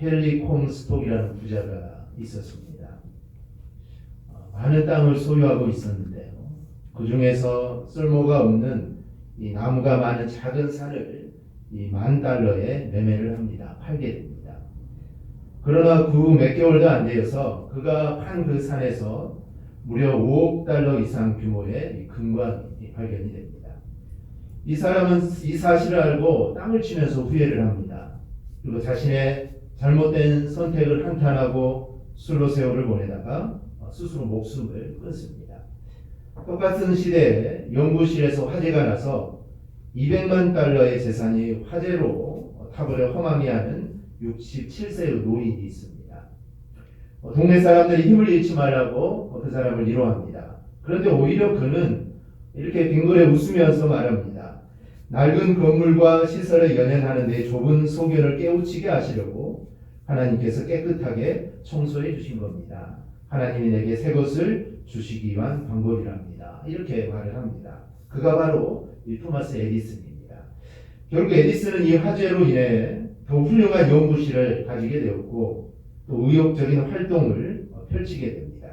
헨리 콤스톡이라는 부자가 있었습니다. 많은 땅을 소유하고 있었는데요. 그 중에서 쓸모가 없는 이 나무가 많은 작은 산을 이 $10,000에 매매를 합니다. 팔게 됩니다. 그러나 그 후 몇 개월도 안 되어서 그가 판 그 산에서 무려 $5억 이상 규모의 금광이 발견이 됩니다. 이 사람은 이 사실을 알고 땅을 치면서 후회를 합니다. 그리고 자신의 잘못된 선택을 한탄하고 술로 세월을 보내다가 스스로 목숨을 끊습니다. 똑같은 시대에 연구실에서 화재가 나서 $200만 재산이 화재로 타버려 허망해하는 67세의 노인이 있습니다. 동네 사람들이 힘을 잃지 말라고 그 사람을 위로합니다. 그런데 오히려 그는 이렇게 빙그레 웃으면서 말합니다. 낡은 건물과 시설에 연연하는 데 좁은 소견을 깨우치게 하시려고 하나님께서 깨끗하게 청소해 주신 겁니다. 하나님이 내게 새 것을 주시기 위한 방법이랍니다. 이렇게 말을 합니다. 그가 바로 이 토마스 에디슨입니다. 결국 에디슨은 이 화재로 인해 더 훌륭한 연구실을 가지게 되었고 또 의욕적인 활동을 펼치게 됩니다.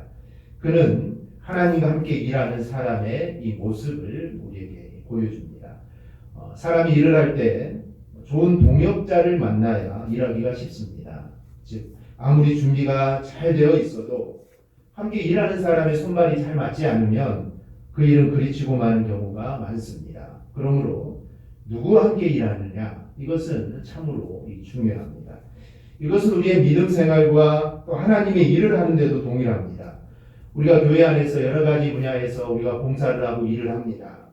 그는 하나님과 함께 일하는 사람의 이 모습을 우리에게 보여줍니다. 사람이 일을 할 때 좋은 동역자를 만나야 일하기가 쉽습니다. 즉 아무리 준비가 잘 되어 있어도 함께 일하는 사람의 손발이 잘 맞지 않으면 그 일은 그리치고 마는 경우가 많습니다. 그러므로 누구와 함께 일하느냐 이것은 참으로 중요합니다. 이것은 우리의 믿음 생활과 또 하나님의 일을 하는데도 동일합니다. 우리가 교회 안에서 여러 가지 분야에서 우리가 봉사를 하고 일을 합니다.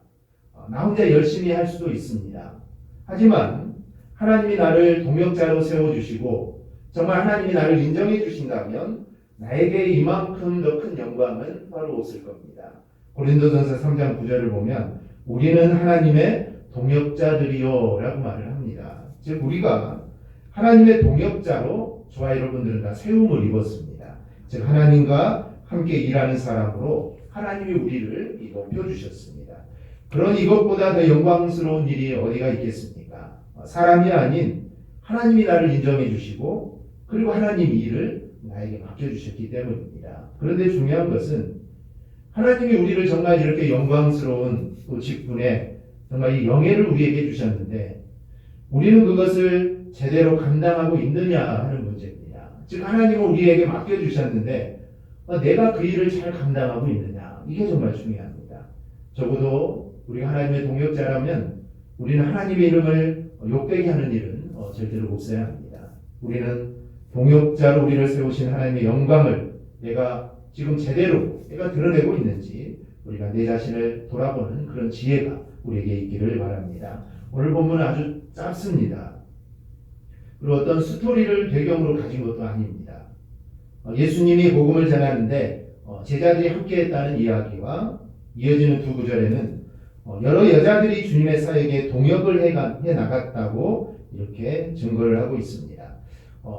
나 혼자 열심히 할 수도 있습니다. 하지만 하나님이 나를 동역자로 세워주시고 정말 하나님이 나를 인정해 주신다면 나에게 이만큼 더 큰 영광은 바로 없을 겁니다. 고린도전서 3장 9절을 보면 우리는 하나님의 동역자들이요 라고 말을 합니다. 즉 우리가 하나님의 동역자로 저와 여러분들은 다 세움을 입었습니다. 즉 하나님과 함께 일하는 사람으로 하나님이 우리를 높여주셨습니다. 그러니 이것보다 더 영광스러운 일이 어디가 있겠습니까? 사람이 아닌 하나님이 나를 인정해 주시고 그리고 하나님 일을 나에게 맡겨주셨기 때문입니다. 그런데 중요한 것은 하나님이 우리를 정말 이렇게 영광스러운 또 직분에 정말 이 영예를 우리에게 주셨는데 우리는 그것을 제대로 감당하고 있느냐 하는 문제입니다. 즉 하나님은 우리에게 맡겨주셨는데 내가 그 일을 잘 감당하고 있느냐 이게 정말 중요합니다. 적어도 우리가 하나님의 동역자라면 우리는 하나님의 이름을 욕되게 하는 일은 절대로 없어야 합니다. 우리는 동역자로 우리를 세우신 하나님의 영광을 내가 지금 제대로 내가 드러내고 있는지 우리가 내 자신을 돌아보는 그런 지혜가 우리에게 있기를 바랍니다. 오늘 본문은 아주 짧습니다. 그리고 어떤 스토리를 배경으로 가진 것도 아닙니다. 예수님이 복음을 전하는데 제자들이 함께했다는 이야기와 이어지는 두 구절에는 여러 여자들이 주님의 사역에 동역을 해 나갔다고 이렇게 증거를 하고 있습니다.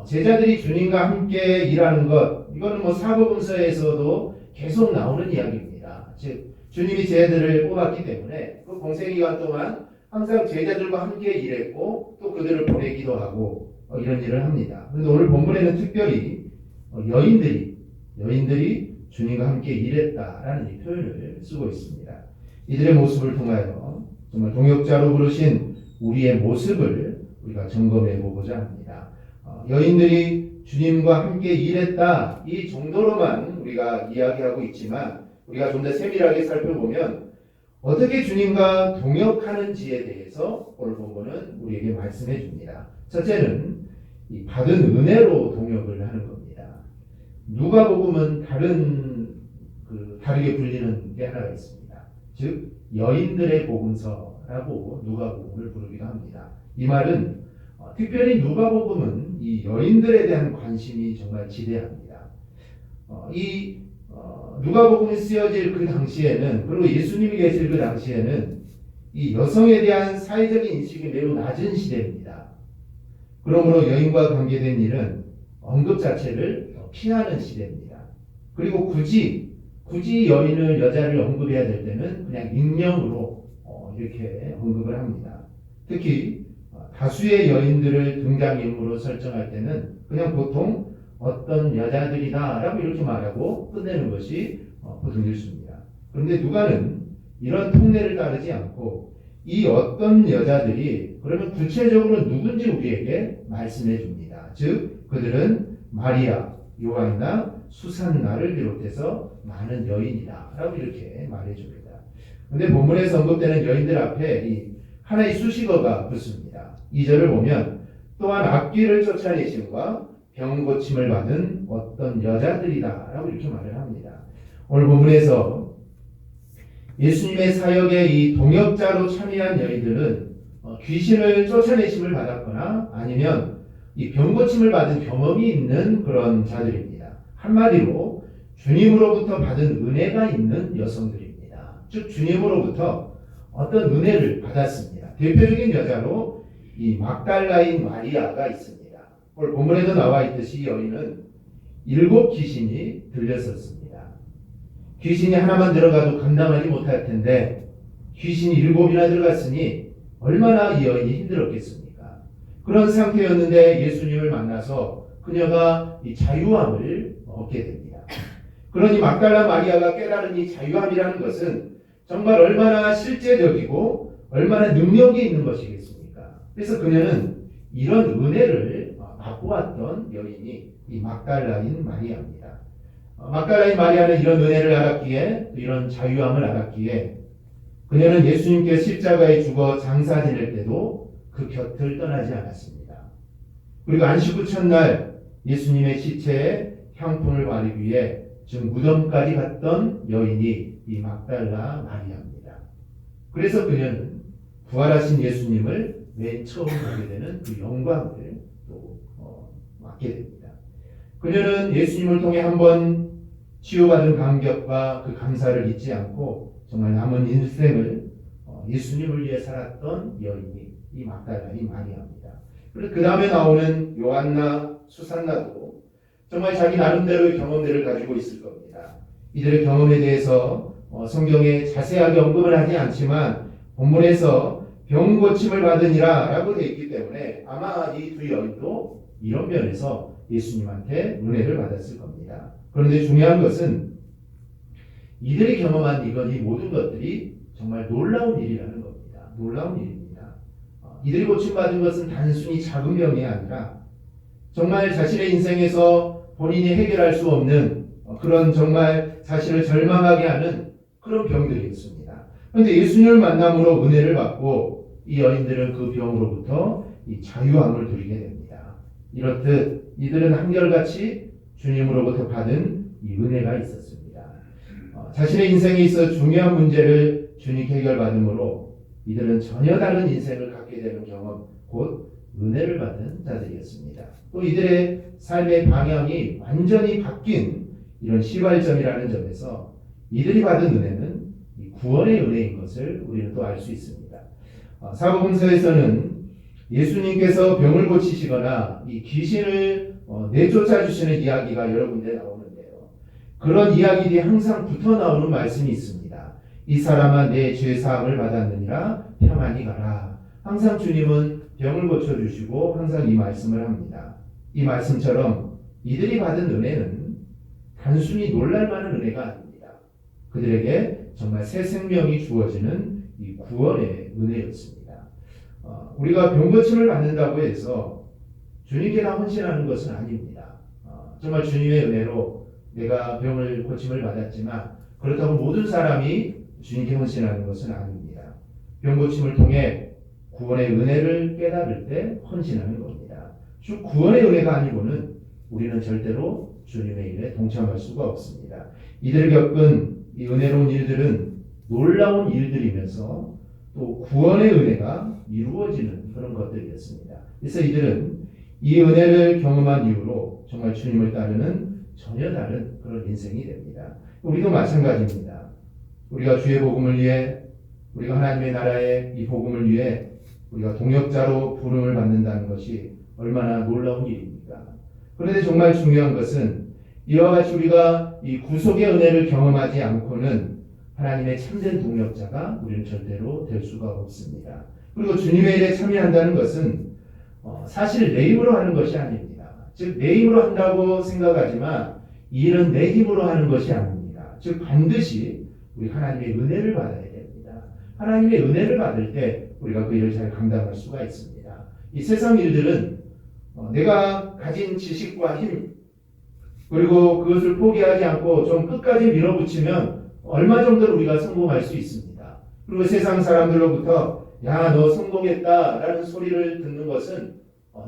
제자들이 주님과 함께 일하는 것 이거는 사복음서에서도 계속 나오는 이야기입니다. 즉 주님이 제자들을 뽑았기 때문에 그 공생기간 동안 항상 제자들과 함께 일했고 또 그들을 보내기도 하고 이런 일을 합니다. 그런데 오늘 본문에는 특별히 여인들이 주님과 함께 일했다라는 이 표현을 쓰고 있습니다. 이들의 모습을 통하여 정말 동역자로 부르신 우리의 모습을 우리가 점검해 보고자 합니다. 여인들이 주님과 함께 일했다 이 정도로만 우리가 이야기하고 있지만 우리가 좀 더 세밀하게 살펴보면 어떻게 주님과 동역하는지에 대해서 오늘 본문은 우리에게 말씀해 줍니다. 첫째는 이 받은 은혜로 동역을 하는 겁니다. 누가복음은 다르게 불리는 게 하나가 있습니다. 즉 여인들의 복음서라고 누가복음을 부르기도 합니다. 이 말은 특별히 누가복음은 이 여인들에 대한 관심이 정말 지대합니다. 누가복음이 쓰여질 그 당시에는 그리고 예수님이 계실 그 당시에는 이 여성에 대한 사회적인 인식이 매우 낮은 시대입니다. 그러므로 여인과 관계된 일은 언급 자체를 피하는 시대입니다. 그리고 굳이 여자를 언급해야 될 때는 그냥 익명으로 이렇게 언급을 합니다. 특히 다수의 여인들을 등장인물로 설정할 때는 그냥 보통 어떤 여자들이다라고 이렇게 말하고 끝내는 것이 보통 일수입니다. 그런데 누가는 이런 통례를 따르지 않고 이 어떤 여자들이 그러면 구체적으로 누군지 우리에게 말씀해 줍니다. 즉 그들은 마리아, 요한나, 수산나를 비롯해서 많은 여인이다 라고 이렇게 말해 줍니다. 그런데 본문에서 언급되는 여인들 앞에 이 하나의 수식어가 붙습니다. 2절을 보면 또한 악귀를 쫓아내심과 병 고침을 받은 어떤 여자들이다 라고 이렇게 말을 합니다. 오늘 본문에서 예수님의 사역에 이 동역자로 참여한 여인들은 귀신을 쫓아내심을 받았거나 아니면 이 병 고침을 받은 경험이 있는 그런 자들입니다. 한마디로 주님으로부터 받은 은혜가 있는 여성들입니다. 즉 주님으로부터 어떤 은혜를 받았습니다. 대표적인 여자로 이 막달라인 마리아가 있습니다. 오늘 본문에도 나와 있듯이 여인은 7 귀신이 들렸었습니다. 귀신이 하나만 들어가도 감당하지 못할 텐데 귀신이 7이나 들어갔으니 얼마나 이 여인이 힘들었겠습니까? 그런 상태였는데 예수님을 만나서 그녀가 이 자유함을 얻게 됩니다. 그러니 막달라 마리아가 깨달은 이 자유함이라는 것은 정말 얼마나 실제적이고 얼마나 능력이 있는 것이겠습니까? 그래서 그녀는 이런 은혜를 맛보았던 여인이 이 막달라인 마리아입니다. 막달라인 마리아는 이런 은혜를 알았기에 이런 자유함을 알았기에 그녀는 예수님께 십자가에 죽어 장사 지낼 때도 그 곁을 떠나지 않았습니다. 그리고 안식 후 첫날 예수님의 시체에 향품을 바르기 위해 즉 무덤까지 갔던 여인이 이 막달라 마리아입니다. 그래서 그녀는 부활하신 예수님을 맨 처음 보게 되는 그 영광을 또 맡게 됩니다. 그녀는 예수님을 통해 한번 치유받은 감격과 그 감사를 잊지 않고 정말 남은 인생을 예수님을 위해 살았던 여인이 이 막달라인 마리아입니다. 그리고 그 다음에 나오는 요한나, 수산나도 정말 자기 나름대로의 경험들을 가지고 있을 겁니다. 이들의 경험에 대해서 성경에 자세하게 언급을 하지 않지만 본문에서 병 고침을 받으니라 라고 되어 있기 때문에 아마 이 두 여인도 이런 면에서 예수님한테 은혜를 받았을 겁니다. 그런데 중요한 것은 이들이 경험한 이 모든 것들이 정말 놀라운 일이라는 겁니다. 놀라운 일입니다. 이들이 고침받은 것은 단순히 작은 병이 아니라 정말 자신의 인생에서 본인이 해결할 수 없는 그런 정말 자신을 절망하게 하는 그런 병들이었습니다. 그런데 예수님을 만남으로 은혜를 받고 이 여인들은 그 병으로부터 이 자유함을 누리게 됩니다. 이렇듯 이들은 한결같이 주님으로부터 받은 이 은혜가 있었습니다. 자신의 인생에 있어 중요한 문제를 주님께 해결받음으로 이들은 전혀 다른 인생을 갖게 되는 경험, 곧 은혜를 받은 자들이었습니다. 또 이들의 삶의 방향이 완전히 바뀐 이런 시발점이라는 점에서 이들이 받은 은혜는 이 구원의 은혜인 것을 우리는 또 알 수 있습니다. 사복음서에서는 예수님께서 병을 고치시거나 이 귀신을 내쫓아 주시는 이야기가 여러 군데 나오는데요. 그런 이야기들이 항상 붙어 나오는 말씀이 있습니다. 이 사람아 내 죄 사함을 받았느니라 평안히 가라. 항상 주님은 병을 고쳐주시고 항상 이 말씀을 합니다. 이 말씀처럼 이들이 받은 은혜는 단순히 놀랄만한 은혜가 아닙니다. 그들에게 정말 새 생명이 주어지는 이 구원의 은혜였습니다. 우리가 병 고침을 받는다고 해서 주님께 다 헌신하는 것은 아닙니다. 정말 주님의 은혜로 내가 병을 고침을 받았지만 그렇다고 모든 사람이 주님께 헌신하는 것은 아닙니다. 병 고침을 통해 구원의 은혜를 깨달을 때 헌신하는 겁니다. 즉 구원의 은혜가 아니고는 우리는 절대로 주님의 일에 동참할 수가 없습니다. 이들을 겪은 이 은혜로운 일들은 놀라운 일들이면서 또 구원의 은혜가 이루어지는 그런 것들이었습니다. 그래서 이들은 이 은혜를 경험한 이후로 정말 주님을 따르는 전혀 다른 그런 인생이 됩니다. 우리도 마찬가지입니다. 우리가 주의 복음을 위해 우리가 하나님의 나라의 이 복음을 위해 우리가 동역자로 부름을 받는다는 것이 얼마나 놀라운 일입니까? 그런데 정말 중요한 것은 이와 같이 우리가 이 구속의 은혜를 경험하지 않고는 하나님의 참된 동역자가 우리는 절대로 될 수가 없습니다. 그리고 주님의 일에 참여한다는 것은 사실 내 힘으로 하는 것이 아닙니다. 즉 내 힘으로 한다고 생각하지만 이 일은 내 힘으로 하는 것이 아닙니다. 즉 반드시 우리 하나님의 은혜를 받아야 됩니다. 하나님의 은혜를 받을 때 우리가 그 일을 잘 감당할 수가 있습니다. 이 세상 일들은 내가 가진 지식과 힘 그리고 그것을 포기하지 않고 좀 끝까지 밀어붙이면 얼마 정도는 우리가 성공할 수 있습니다. 그리고 세상 사람들로부터 야, 너 성공했다라는 소리를 듣는 것은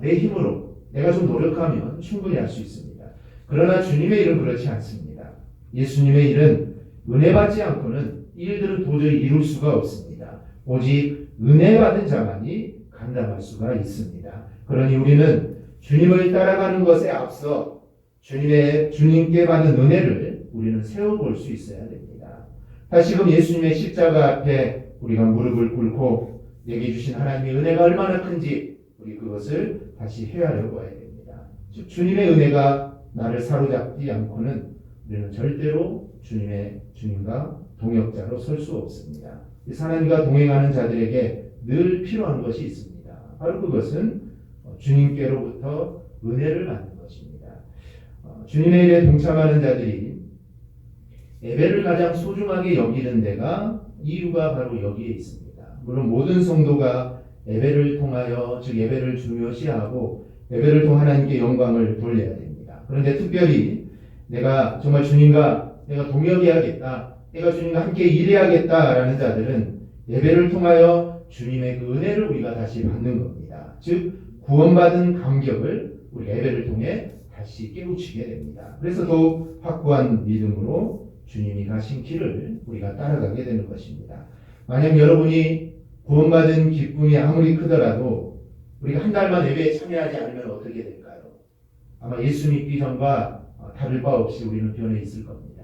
내 힘으로 내가 좀 노력하면 충분히 할 수 있습니다. 그러나 주님의 일은 그렇지 않습니다. 예수님의 일은 은혜 받지 않고는 이 일들은 도저히 이룰 수가 없습니다. 오직 은혜 받은 자만이 감당할 수가 있습니다. 그러니 우리는 주님을 따라가는 것에 앞서 주님께 받는 은혜를 우리는 세워볼 수 있어야 됩니다. 다시금 예수님의 십자가 앞에 우리가 무릎을 꿇고 내게 주신 하나님의 은혜가 얼마나 큰지 우리 그것을 다시 헤아려 보아야 됩니다. 즉 주님의 은혜가 나를 사로잡지 않고는 우리는 절대로 주님과 동역자로 설 수 없습니다. 하나님과 동행하는 자들에게 늘 필요한 것이 있습니다. 바로 그것은 주님께로부터 은혜를 받는 것입니다. 주님의 일에 동참하는 자들이 예배를 가장 소중하게 여기는 데가 이유가 바로 여기에 있습니다. 물론 모든 성도가 예배를 통하여 즉 예배를 중요시하고 예배를 통해 하나님께 영광을 돌려야 됩니다. 그런데 특별히 내가 정말 주님과 내가 동역해야겠다, 내가 주님과 함께 일해야겠다라는 자들은 예배를 통하여 주님의 그 은혜를 우리가 다시 받는 겁니다. 즉 구원받은 감격을 우리가 예배를 통해 다시 깨우치게 됩니다. 그래서 더욱 확고한 믿음으로 주님이 가신 길을 우리가 따라가게 되는 것입니다. 만약 여러분이 구원받은 기쁨이 아무리 크더라도 우리가 한 달만 예배에 참여하지 않으면 어떻게 될까요? 아마 예수 믿기 전과 다를 바 없이 우리는 변해 있을 겁니다.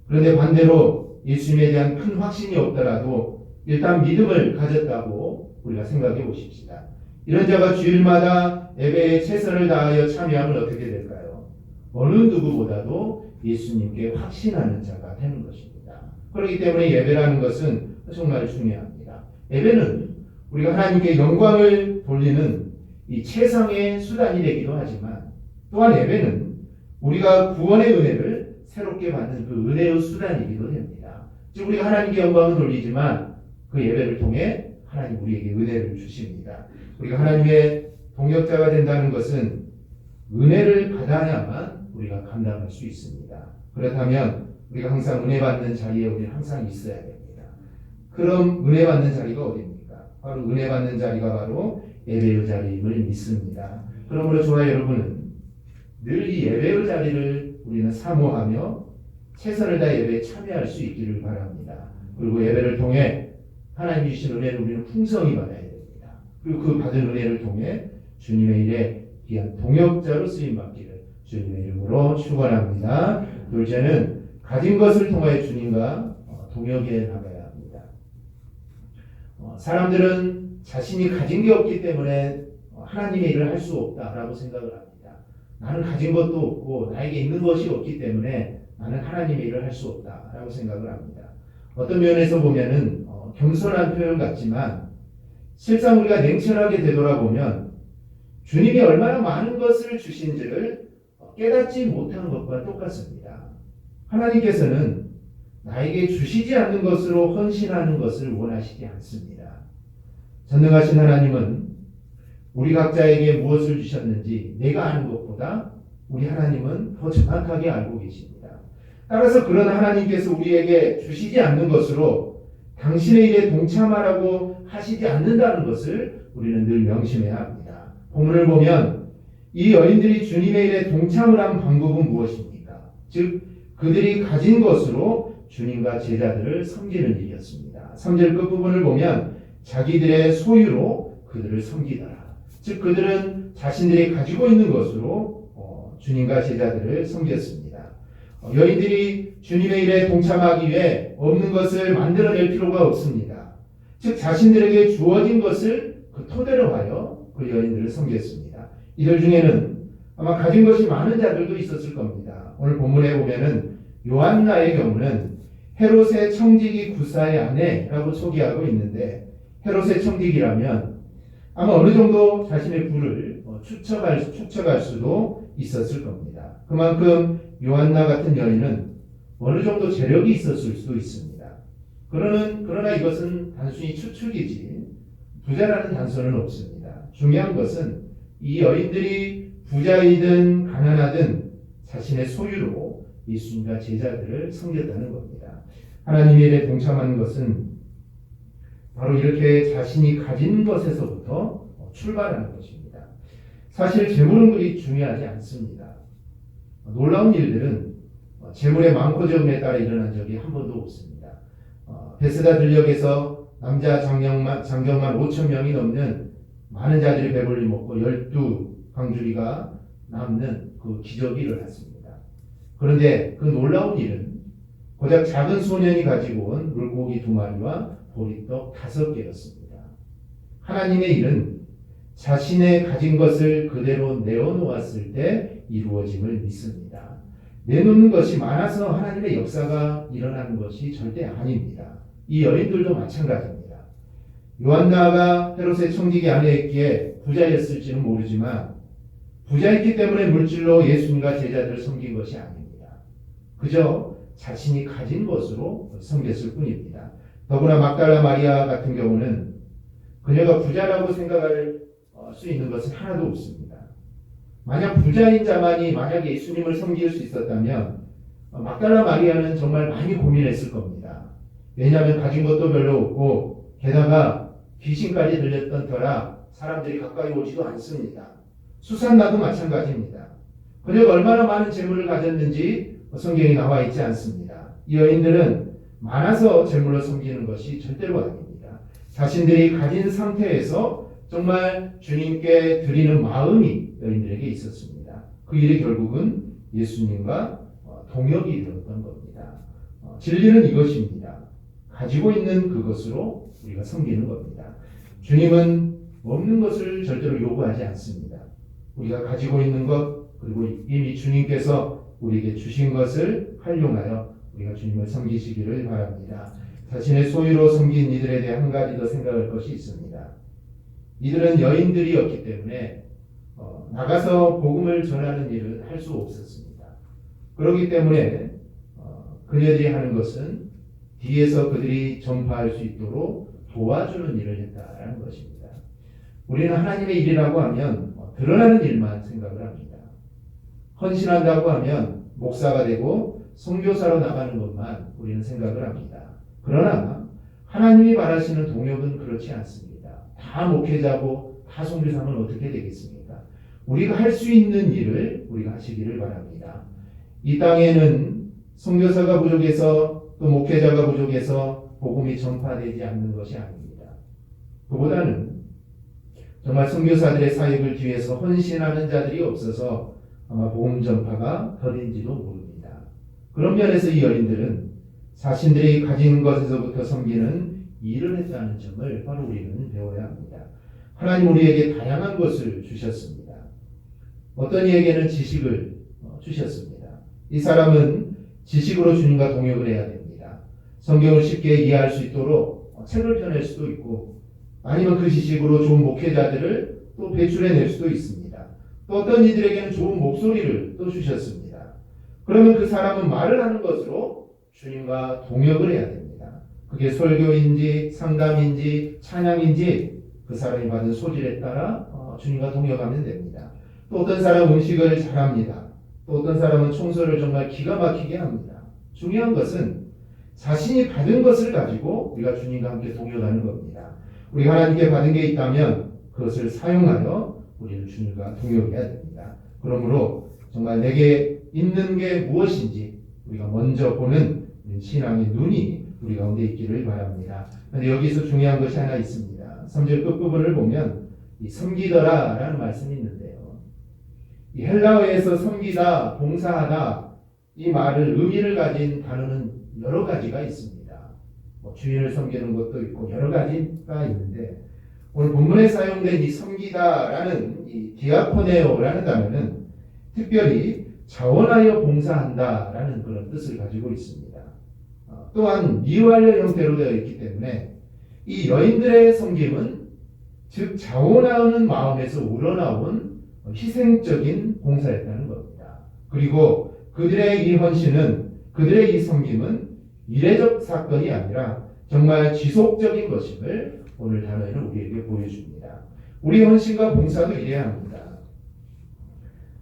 그런데 반대로 예수님에 대한 큰 확신이 없더라도 일단 믿음을 가졌다고 우리가 생각해 보십시다. 이런 자가 주일마다 예배에 최선을 다하여 참여하면 어떻게 될까요? 어느 누구보다도 예수님께 확신하는 자가 되는 것입니다. 그렇기 때문에 예배라는 것은 정말 중요합니다. 예배는 우리가 하나님께 영광을 돌리는 이 최상의 수단이 되기도 하지만 또한 예배는 우리가 구원의 은혜를 새롭게 받는 그 은혜의 수단이기도 됩니다. 즉 우리가 하나님께 영광을 돌리지만 그 예배를 통해 하나님 우리에게 은혜를 주십니다. 우리가 하나님의 동역자가 된다는 것은 은혜를 받아야만 우리가 감당할 수 있습니다. 그렇다면 우리가 항상 은혜 받는 자리에 우리는 항상 있어야 됩니다. 그럼 은혜 받는 자리가 어디입니까? 바로 은혜 받는 자리가 바로 예배의 자리임을 믿습니다. 그러므로 저와 여러분은 늘 이 예배의 자리를 우리는 사모하며 최선을 다해 예배에 참여할 수 있기를 바랍니다. 그리고 예배를 통해 하나님이 주신 은혜를 우리는 풍성히 받아야 됩니다. 그리고 그 받은 은혜를 통해 주님의 일에 귀한 동역자로 쓰임받기를 주님의 이름으로 축원합니다. 둘째는 가진 것을 통하여 주님과 동역해 나가야 합니다. 사람들은 자신이 가진 게 없기 때문에 하나님의 일을 할 수 없다라고 생각을 합니다. 나는 가진 것도 없고 나에게 있는 것이 없기 때문에 나는 하나님의 일을 할 수 없다라고 생각을 합니다. 어떤 면에서 보면은 겸손한 표현 같지만 실상 우리가 냉철하게 되돌아보면 주님이 얼마나 많은 것을 주신지를 깨닫지 못한 것과 똑같습니다. 하나님께서는 나에게 주시지 않는 것으로 헌신하는 것을 원하시지 않습니다. 전능하신 하나님은 우리 각자에게 무엇을 주셨는지 내가 아는 것보다 우리 하나님은 더 정확하게 알고 계십니다. 따라서 그런 하나님께서 우리에게 주시지 않는 것으로 당신의 일에 동참하라고 하시지 않는다는 것을 우리는 늘 명심해야 합니다. 본문을 보면 이 여인들이 주님의 일에 동참을 한 방법은 무엇입니까? 즉 그들이 가진 것으로 주님과 제자들을 섬기는 일이었습니다. 3절 끝부분을 보면 자기들의 소유로 그들을 섬기더라. 즉 그들은 자신들이 가지고 있는 것으로 주님과 제자들을 섬겼습니다. 여인들이 주님의 일에 동참하기 위해 없는 것을 만들어낼 필요가 없습니다. 즉 자신들에게 주어진 것을 그 토대로 하여 그 여인들을 섬겼습니다. 이들 중에는 아마 가진 것이 많은 자들도 있었을 겁니다. 오늘 본문에 보면은 요한나의 경우는 헤롯의 청지기 구사의 아내라고 소개하고 있는데 헤롯의 청지기라면 아마 어느 정도 자신의 부를 축적할 수도 있었을 겁니다. 그만큼 요한나 같은 여인은 어느 정도 재력이 있었을 수도 있습니다. 그러나 이것은 단순히 추측이지 부자라는 단서는 없습니다. 중요한 것은 이 여인들이 부자이든 가난하든 자신의 소유로 예수님과 제자들을 섬겼다는 겁니다. 하나님의 일에 동참하는 것은 바로 이렇게 자신이 가진 것에서부터 출발하는 것입니다. 사실 재물은 그리 중요하지 않습니다. 놀라운 일들은 재물의 많고 적음에 따라 일어난 적이 한 번도 없습니다. 베스다 들녘에서 남자 장정만 5천 명이 넘는 많은 자들이 배불리 먹고 12광주리가 남는 그 기적이 일어났습니다. 그런데 그 놀라운 일은 고작 작은 소년이 가지고 온 물고기 2마리와 보리떡 5개였습니다. 하나님의 일은 자신의 가진 것을 그대로 내어놓았을 때 이루어짐을 믿습니다. 내놓는 것이 많아서 하나님의 역사가 일어나는 것이 절대 아닙니다. 이 여인들도 마찬가지입니다. 요한나가 헤롯의 청지기 아내였기에 부자였을지는 모르지만 부자였기 때문에 물질로 예수님과 제자들을 섬긴 것이 아닙니다. 그저 자신이 가진 것으로 섬겼을 뿐입니다. 더구나 막달라 마리아 같은 경우는 그녀가 부자라고 생각할 수 있는 것은 하나도 없습니다. 만약 부자인 자만이 만약에 예수님을 섬길 수 있었다면 막달라 마리아는 정말 많이 고민했을 겁니다. 왜냐하면 가진 것도 별로 없고 게다가 귀신까지 들렸던 터라 사람들이 가까이 오지도 않습니다. 수산나도 마찬가지입니다. 그녀가 얼마나 많은 재물을 가졌는지 성경에 나와 있지 않습니다. 이 여인들은 많아서 재물로 섬기는 것이 절대로 아닙니다. 자신들이 가진 상태에서 정말 주님께 드리는 마음이 여인들에게 있었습니다. 그 일이 결국은 예수님과 동역이 되었던 겁니다. 진리는 이것입니다. 가지고 있는 그것으로 우리가 섬기는 겁니다. 주님은 없는 것을 절대로 요구하지 않습니다. 우리가 가지고 있는 것 그리고 이미 주님께서 우리에게 주신 것을 활용하여 우리가 주님을 섬기시기를 바랍니다. 자신의 소유로 섬긴 이들에 대해 한 가지 더 생각할 것이 있습니다. 이들은 여인들이었기 때문에 나가서 복음을 전하는 일을 할 수 없었습니다. 그렇기 때문에 그녀들이 하는 것은 뒤에서 그들이 전파할 수 있도록 도와주는 일을 했다라는 것입니다. 우리는 하나님의 일이라고 하면 드러나는 일만 생각을 합니다. 헌신한다고 하면 목사가 되고 선교사로 나가는 것만 우리는 생각을 합니다. 그러나 하나님이 바라시는 동역은 그렇지 않습니다. 다 목회자고 다 선교사면 어떻게 되겠습니까? 우리가 할 수 있는 일을 우리가 하시기를 바랍니다. 이 땅에는 선교사가 부족해서 또 목회자가 부족해서 복음이 전파되지 않는 것이 아닙니다. 그보다는 정말 선교사들의 사역을 뒤에서 헌신하는 자들이 없어서 아마 복음 전파가 더딘지도 모릅니다. 그런 면에서 이 여인들은 자신들이 가진 것에서부터 섬기는 일을 했다는 점을 바로 우리는 배워야 합니다. 하나님 우리에게 다양한 것을 주셨습니다. 어떤 이에게는 지식을 주셨습니다. 이 사람은 지식으로 주님과 동역을 해야 됩니다. 성경을 쉽게 이해할 수 있도록 책을 펴낼 수도 있고 아니면 그 지식으로 좋은 목회자들을 또 배출해낼 수도 있습니다. 또 어떤 이들에게는 좋은 목소리를 또 주셨습니다. 그러면 그 사람은 말을 하는 것으로 주님과 동역을 해야 됩니다. 그게 설교인지 상담인지 찬양인지 그 사람이 받은 소질에 따라 주님과 동역하면 됩니다. 또 어떤 사람은 음식을 잘합니다. 또 어떤 사람은 청소를 정말 기가 막히게 합니다. 중요한 것은 자신이 받은 것을 가지고 우리가 주님과 함께 동역하는 겁니다. 우리가 하나님께 받은 게 있다면 그것을 사용하여 우리는 주님과 동역해야 됩니다. 그러므로 정말 내게 있는 게 무엇인지 우리가 먼저 보는 신앙의 눈이 우리 가운데 있기를 바랍니다. 그런데 여기서 중요한 것이 하나 있습니다. 3절 끝부분을 보면 이 섬기더라 라는 말씀이 있는데요. 이 헬라어에서 섬기다, 봉사하다 이 말을 의미를 가진 단어는 여러 가지가 있습니다. 주인을 섬기는 것도 있고 여러 가지가 있는데 오늘 본문에 사용된 이 섬기다라는 이 디아코네오라는 단어는 특별히 자원하여 봉사한다라는 그런 뜻을 가지고 있습니다. 또한 미완료 형태로 되어 있기 때문에 이 여인들의 섬김은 즉 자원하는 마음에서 우러나온 희생적인 봉사였다는 겁니다. 그리고 그들의 이 헌신은, 그들의 이 섬김은 이례적 사건이 아니라 정말 지속적인 것임을 오늘 단어에는 우리에게 보여줍니다. 우리 헌신과 봉사도 이래야 합니다.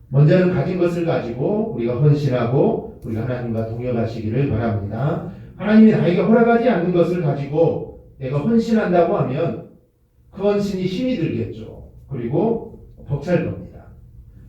먼저는 가진 것을 가지고 우리가 헌신하고 우리가 하나님과 동역하시기를 바랍니다. 하나님이 나에게 허락하지 않는 것을 가지고 내가 헌신한다고 하면 그 헌신이 힘이 들겠죠. 그리고 벅찰 겁니다.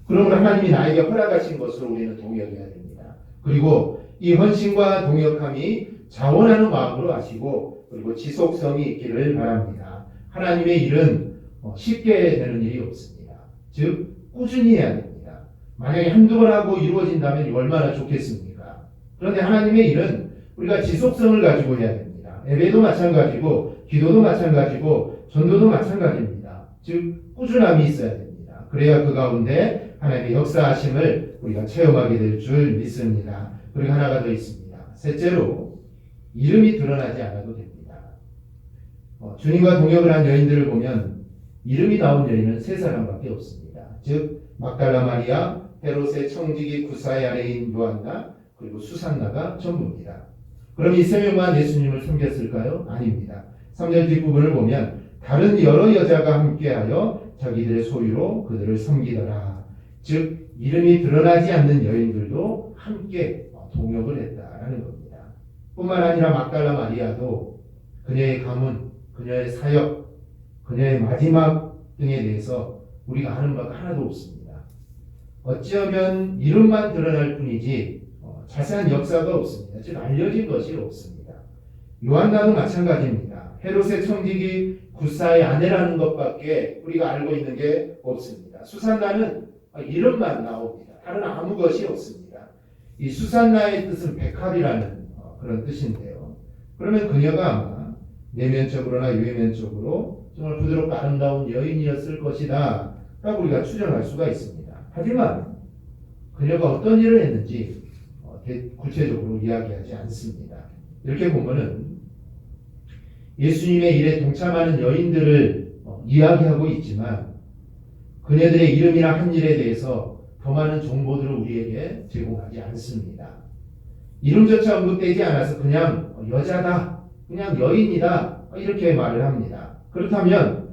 그러므로 하나님이 나에게 허락하신 것으로 우리는 동역해야 됩니다. 그리고 이 헌신과 동역함이 자원하는 마음으로 하시고 그리고 지속성이 있기를 바랍니다. 하나님의 일은 쉽게 되는 일이 없습니다. 즉 꾸준히 해야 됩니다. 만약에 한두 번 하고 이루어진다면 얼마나 좋겠습니까? 그런데 하나님의 일은 우리가 지속성을 가지고 해야 됩니다. 예배도 마찬가지고 기도도 마찬가지고 전도도 마찬가지입니다. 즉 꾸준함이 있어야 됩니다. 그래야 그 가운데 하나님의 역사하심을 우리가 체험하게 될 줄 믿습니다. 그리고 하나가 더 있습니다. 셋째로 이름이 드러나지 않아도 됩니다. 주님과 동역을 한 여인들을 보면 이름이 나온 여인은 세 사람밖에 없습니다. 즉 막달라 마리아, 헤롯의 청지기 구사의 아내인 요한나, 그리고 수산나가 전부입니다. 그럼 이 세 명만 예수님을 섬겼을까요? 아닙니다. 3절 뒷부분을 보면 다른 여러 여자가 함께하여 자기들의 소유로 그들을 섬기더라. 즉 이름이 드러나지 않는 여인들도 함께 동역을 했다라는 겁니다. 뿐만 아니라 막달라 마리아도 그녀의 가문, 그녀의 사역, 그녀의 마지막 등에 대해서 우리가 아는 바가 하나도 없습니다. 어찌하면 이름만 드러날 뿐이지 자세한 역사가 없습니다. 즉 알려진 것이 없습니다. 요한나도 마찬가지입니다. 헤롯의 청지기 구사의 아내라는 것밖에 우리가 알고 있는 게 없습니다. 수산나는 이름만 나옵니다. 다른 아무 것이 없습니다. 이 수산나의 뜻은 백합이라는 그런 뜻인데요. 그러면 그녀가 아마 내면적으로나 외면적으로 정말 부드럽고 아름다운 여인이었을 것이다 라고 우리가 추정할 수가 있습니다. 하지만 그녀가 어떤 일을 했는지 구체적으로 이야기하지 않습니다. 이렇게 보면은 예수님의 일에 동참하는 여인들을 이야기하고 있지만 그녀들의 이름이나 한 일에 대해서 더 많은 정보들을 우리에게 제공하지 않습니다. 이름조차 언급되지 않아서 그냥 여자다, 그냥 여인이다 이렇게 말을 합니다. 그렇다면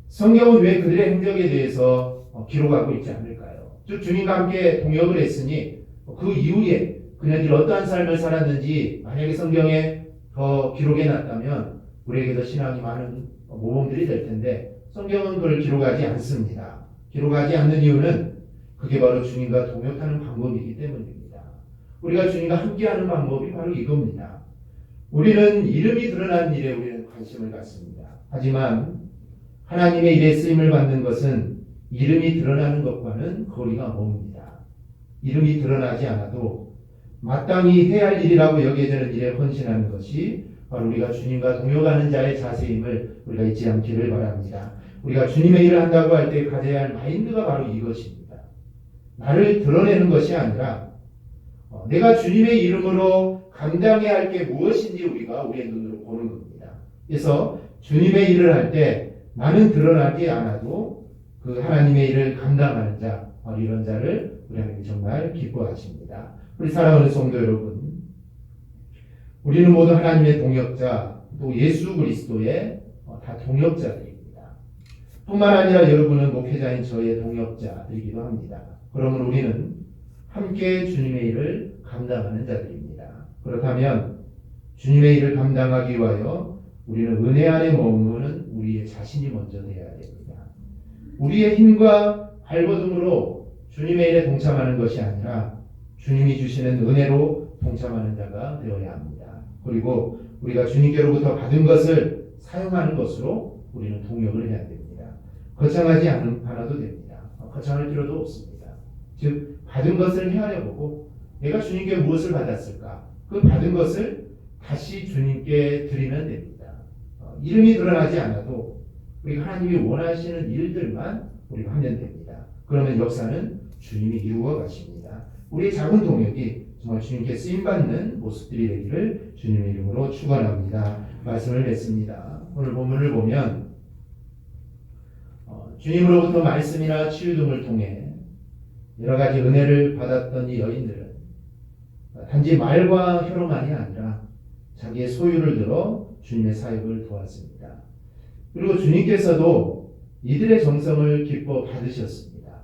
성경은 왜 그들의 행적에 대해서 기록하고 있지 않을까요? 즉 주님과 함께 동역을 했으니 그 이후에 그녀들이 어떠한 삶을 살았는지 만약에 성경에 더 기록해놨다면 우리에게 더 신앙이 많은 모범들이 될 텐데 성경은 그걸 기록하지 않습니다. 기록하지 않는 이유는 그게 바로 주님과 동역하는 방법이기 때문입니다. 우리가 주님과 함께하는 방법이 바로 이겁니다. 우리는 이름이 드러난 일에 우리는 관심을 갖습니다. 하지만 하나님의 일에 쓰임을 받는 것은 이름이 드러나는 것과는 거리가 멉니다. 이름이 드러나지 않아도 마땅히 해야 할 일이라고 여겨지는 일에 헌신하는 것이 바로 우리가 주님과 동역하는 자의 자세임을 우리가 잊지 않기를 바랍니다. 우리가 주님의 일을 한다고 할 때 가져야 할 마인드가 바로 이것입니다. 나를 드러내는 것이 아니라 내가 주님의 이름으로 감당해야 할 게 무엇인지 우리가 우리의 눈으로 보는 겁니다. 그래서 주님의 일을 할 때 나는 드러나지 않아도 그 하나님의 일을 감당하는 자, 바로 이런 자를 우리 하나님이 정말 기뻐하십니다. 우리 사랑하는 성도 여러분, 우리는 모두 하나님의 동역자, 또 예수 그리스도의 다 동역자들입니다. 뿐만 아니라 여러분은 목회자인 저의 동역자들이기도 합니다. 그러면 우리는 함께 주님의 일을 감당하는 자들입니다. 그렇다면 주님의 일을 감당하기 위하여 우리는 은혜 안에 머무는 우리의 자신이 먼저 되어야 됩니다. 우리의 힘과 발버둥으로 주님의 일에 동참하는 것이 아니라 주님이 주시는 은혜로 동참하는 자가 되어야 합니다. 그리고 우리가 주님께로부터 받은 것을 사용하는 것으로 우리는 동역을 해야 됩니다. 거창하지 않아도 됩니다. 거창할 필요도 없습니다. 즉 받은 것을 헤아려보고 내가 주님께 무엇을 받았을까? 그 받은 것을 다시 주님께 드리면 됩니다. 이름이 드러나지 않아도 우리가 하나님이 원하시는 일들만 우리가 하면 됩니다. 그러면 역사는 주님이 이루어 가십니다. 우리의 작은 동역이 정말 주님께 쓰임받는 모습들이 되기를 주님의 이름으로 축원합니다. 말씀을 맺습니다. 오늘 본문을 보면 주님으로부터 말씀이나 치유 등을 통해 여러 가지 은혜를 받았던 이 여인들은 단지 말과 혀로만이 아니라 자기의 소유를 들어 주님의 사역을 도왔습니다. 그리고 주님께서도 이들의 정성을 기뻐 받으셨습니다.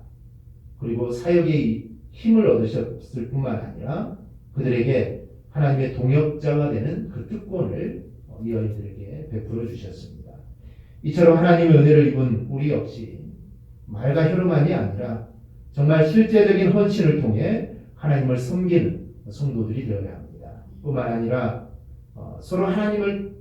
그리고 사역의 힘을 얻으셨을 뿐만 아니라 그들에게 하나님의 동역자가 되는 그 특권을 이 여인들에게 베풀어 주셨습니다. 이처럼 하나님의 은혜를 입은 우리 역시 말과 혀로만이 아니라 정말 실제적인 헌신을 통해 하나님을 섬기는 성도들이 되어야 합니다. 뿐만 아니라 서로 하나님을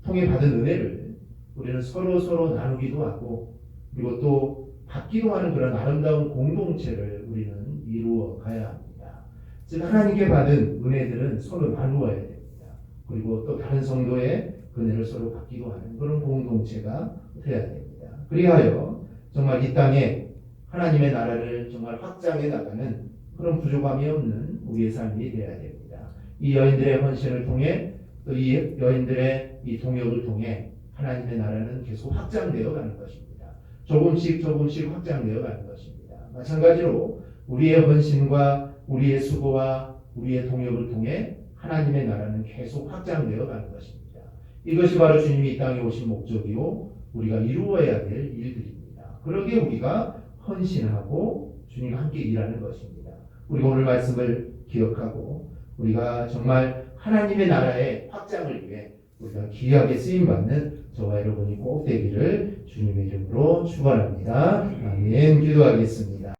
통해 받은 은혜를 우리는 서로 나누기도 하고 그리고 또 받기도 하는 그런 아름다운 공동체를 우리는 이루어 가야 합니다. 즉 하나님께 받은 은혜들은 서로 나누어야 됩니다. 그리고 또 다른 성도의 은혜를 서로 받기도 하는 그런 공동체가 되어야 됩니다. 그리하여 정말 이 땅에 하나님의 나라를 정말 확장해 나가는 그런 부족함이 없는 우리의 삶이 되어야 됩니다. 이 여인들의 헌신을 통해 또 이 여인들의 이 동역을 통해 하나님의 나라는 계속 확장되어 가는 것입니다. 조금씩 확장되어 가는 것입니다. 마찬가지로 우리의 헌신과 우리의 수고와 우리의 동역을 통해 하나님의 나라는 계속 확장되어 가는 것입니다. 이것이 바로 주님이 이 땅에 오신 목적이요 우리가 이루어야 될 일들입니다. 그러기에 우리가 헌신하고 주님과 함께 일하는 것입니다. 우리가 오늘 말씀을 기억하고 우리가 정말 하나님의 나라의 확장을 위해 우리가 귀하게 쓰임받는 저와 여러분이 꼭 되기를 주님의 이름으로 축원합니다. 아멘. 기도하겠습니다.